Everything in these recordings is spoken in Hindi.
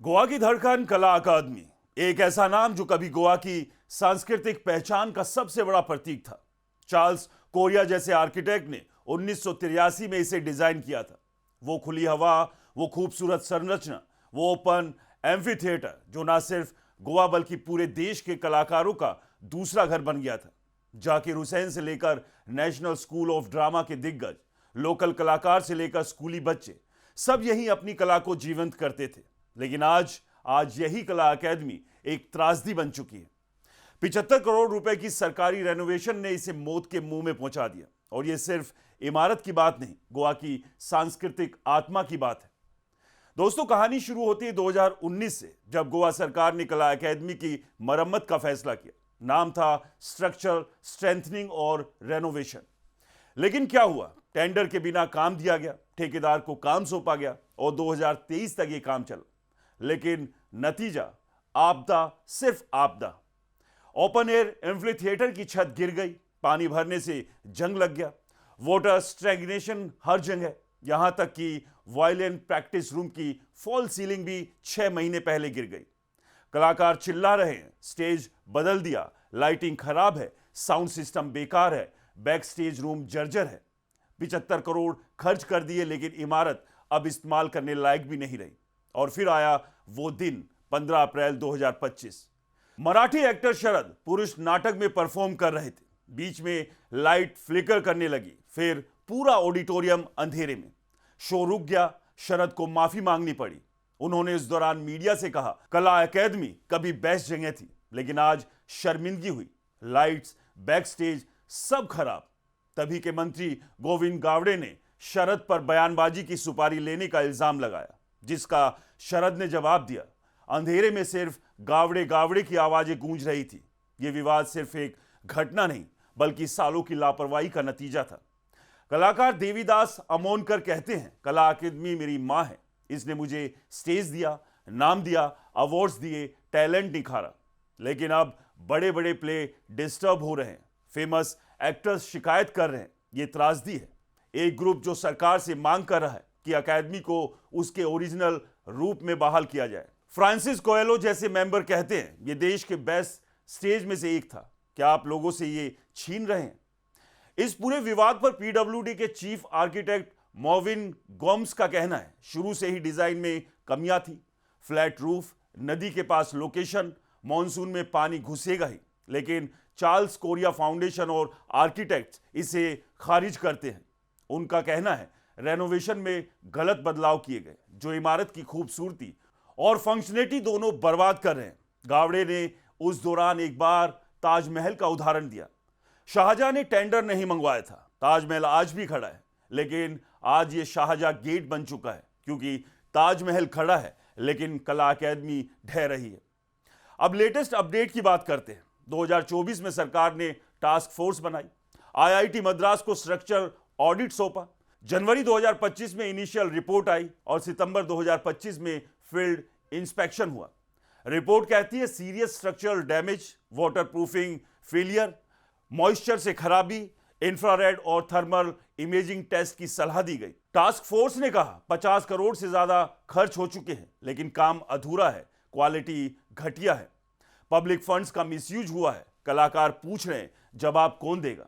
गोवा की धड़कन कला अकादमी, एक ऐसा नाम जो कभी गोवा की सांस्कृतिक पहचान का सबसे बड़ा प्रतीक था। चार्ल्स कोरिया जैसे आर्किटेक्ट ने 1983 में इसे डिजाइन किया था। वो खुली हवा, वो खूबसूरत संरचना, वो ओपन एम्फी थिएटर जो ना सिर्फ गोवा बल्कि पूरे देश के कलाकारों का दूसरा घर बन गया था। जाकिर हुसैन से लेकर नेशनल स्कूल ऑफ ड्रामा के दिग्गज, लोकल कलाकार से लेकर स्कूली बच्चे, सब यहीं अपनी कला को जीवंत करते थे। लेकिन आज यही कला अकादमी एक त्रासदी बन चुकी है। 75 करोड़ रुपए की सरकारी रेनोवेशन ने इसे मौत के मुंह में पहुंचा दिया। और यह सिर्फ इमारत की बात नहीं, गोवा की सांस्कृतिक आत्मा की बात है। दोस्तों, कहानी शुरू होती है 2019 से, जब गोवा सरकार ने कला अकादमी की मरम्मत का फैसला किया। नाम था स्ट्रक्चरल स्ट्रेंथनिंग और रेनोवेशन। लेकिन क्या हुआ? टेंडर के बिना काम दिया गया, ठेकेदार को काम सौंपा गया और 2023 तक यह काम चला। लेकिन नतीजा आपदा, सिर्फ आपदा। ओपन एयर एम्फी थिएटर की छत गिर गई, पानी भरने से जंग लग गया, वाटर स्टैग्नेशन हर जगह, यहां तक कि वायलिन प्रैक्टिस रूम की फॉल सीलिंग भी 6 महीने पहले गिर गई। कलाकार चिल्ला रहे हैं, स्टेज बदल दिया, लाइटिंग खराब है, साउंड सिस्टम बेकार है, बैक स्टेज रूम जर्जर है। 75 करोड़ खर्च कर दिए, लेकिन इमारत अब इस्तेमाल करने लायक भी नहीं रही। और फिर आया वो दिन, 15 अप्रैल 2025। मराठी एक्टर शरद पुरुष नाटक में परफॉर्म कर रहे थे। बीच में लाइट फ्लिकर करने लगी, फिर पूरा ऑडिटोरियम अंधेरे में। शो रुक गया, शरद को माफी मांगनी पड़ी। उन्होंने इस दौरान मीडिया से कहा, कला अकादमी कभी बेस्ट जगह थी, लेकिन आज शर्मिंदगी हुई। लाइट्स, बैक स्टेज सब खराब। तभी के मंत्री गोविंद गावड़े ने शरद पर बयानबाजी की सुपारी लेने का इल्जाम लगाया, जिसका शरद ने जवाब दिया। अंधेरे में सिर्फ गावड़े गावड़े की आवाजें गूंज रही थी। यह विवाद सिर्फ एक घटना नहीं, बल्कि सालों की लापरवाही का नतीजा था। कलाकार देवीदास अमोनकर कहते हैं, कला अकादमी मेरी मां है। इसने मुझे स्टेज दिया, नाम दिया, अवार्ड्स दिए, टैलेंट निखारा। लेकिन अब बड़े बड़े प्ले डिस्टर्ब हो रहे हैं, फेमस एक्टर्स शिकायत कर रहे हैं। यह त्रासदी है। एक ग्रुप जो सरकार से मांग कर रहा है कि अकादमी को उसके ओरिजिनल रूप में बहाल किया जाए। फ्रांसिस कोएलो जैसे मेंबर कहते हैं, यह देश के बेस्ट स्टेज में से एक था। क्या आप लोगों से ये छीन रहे हैं? इस पूरे विवाद पर पीडब्ल्यूडी के चीफ आर्किटेक्ट मॉविन गोम्स का कहना है, शुरू से ही डिजाइन में कमियां थी। फ्लैट रूफ, नदी के पास लोकेशन, मॉनसून में पानी घुसेगा ही। लेकिन चार्ल्स कोरिया फाउंडेशन और आर्किटेक्ट्स इसे खारिज करते हैं। उनका कहना है, रेनोवेशन में गलत बदलाव किए गए, जो इमारत की खूबसूरती और फंक्शनलिटी दोनों बर्बाद कर रहे हैं। गावड़े ने उस दौरान एक बार ताजमहल का उदाहरण दिया। शाहजहां ने टेंडर नहीं मंगवाया था, ताजमहल आज भी खड़ा है। लेकिन आज ये शाहजहां गेट बन चुका है, क्योंकि ताजमहल खड़ा है लेकिन कला अकादमी ढह रही है। अब लेटेस्ट अपडेट की बात करते हैं। 2024 में सरकार ने टास्क फोर्स बनाई, आईआईटी मद्रास को स्ट्रक्चर ऑडिट सौंपा। जनवरी 2025 में इनिशियल रिपोर्ट आई और सितंबर 2025 में फील्ड इंस्पेक्शन हुआ। रिपोर्ट कहती है, serious structural damage, water proofing failure, moisture से खराबी, इंफ्रारेड और थर्मल इमेजिंग टेस्ट की सलाह दी गई। टास्क फोर्स ने कहा 50 करोड़ से ज्यादा खर्च हो चुके हैं, लेकिन काम अधूरा है, क्वालिटी घटिया है, पब्लिक फंड्स का मिसयूज हुआ है। कलाकार पूछ रहे हैं, जवाब कौन देगा?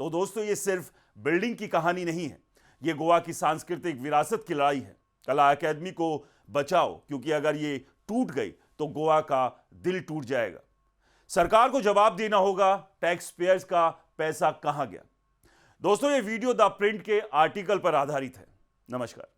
तो दोस्तों, ये सिर्फ बिल्डिंग की कहानी नहीं है, ये गोवा की सांस्कृतिक विरासत की लड़ाई है। कला अकादमी को बचाओ, क्योंकि अगर ये टूट गई तो गोवा का दिल टूट जाएगा। सरकार को जवाब देना होगा, टैक्स पेयर्स का पैसा कहां गया। दोस्तों, ये वीडियो द प्रिंट के आर्टिकल पर आधारित है। नमस्कार।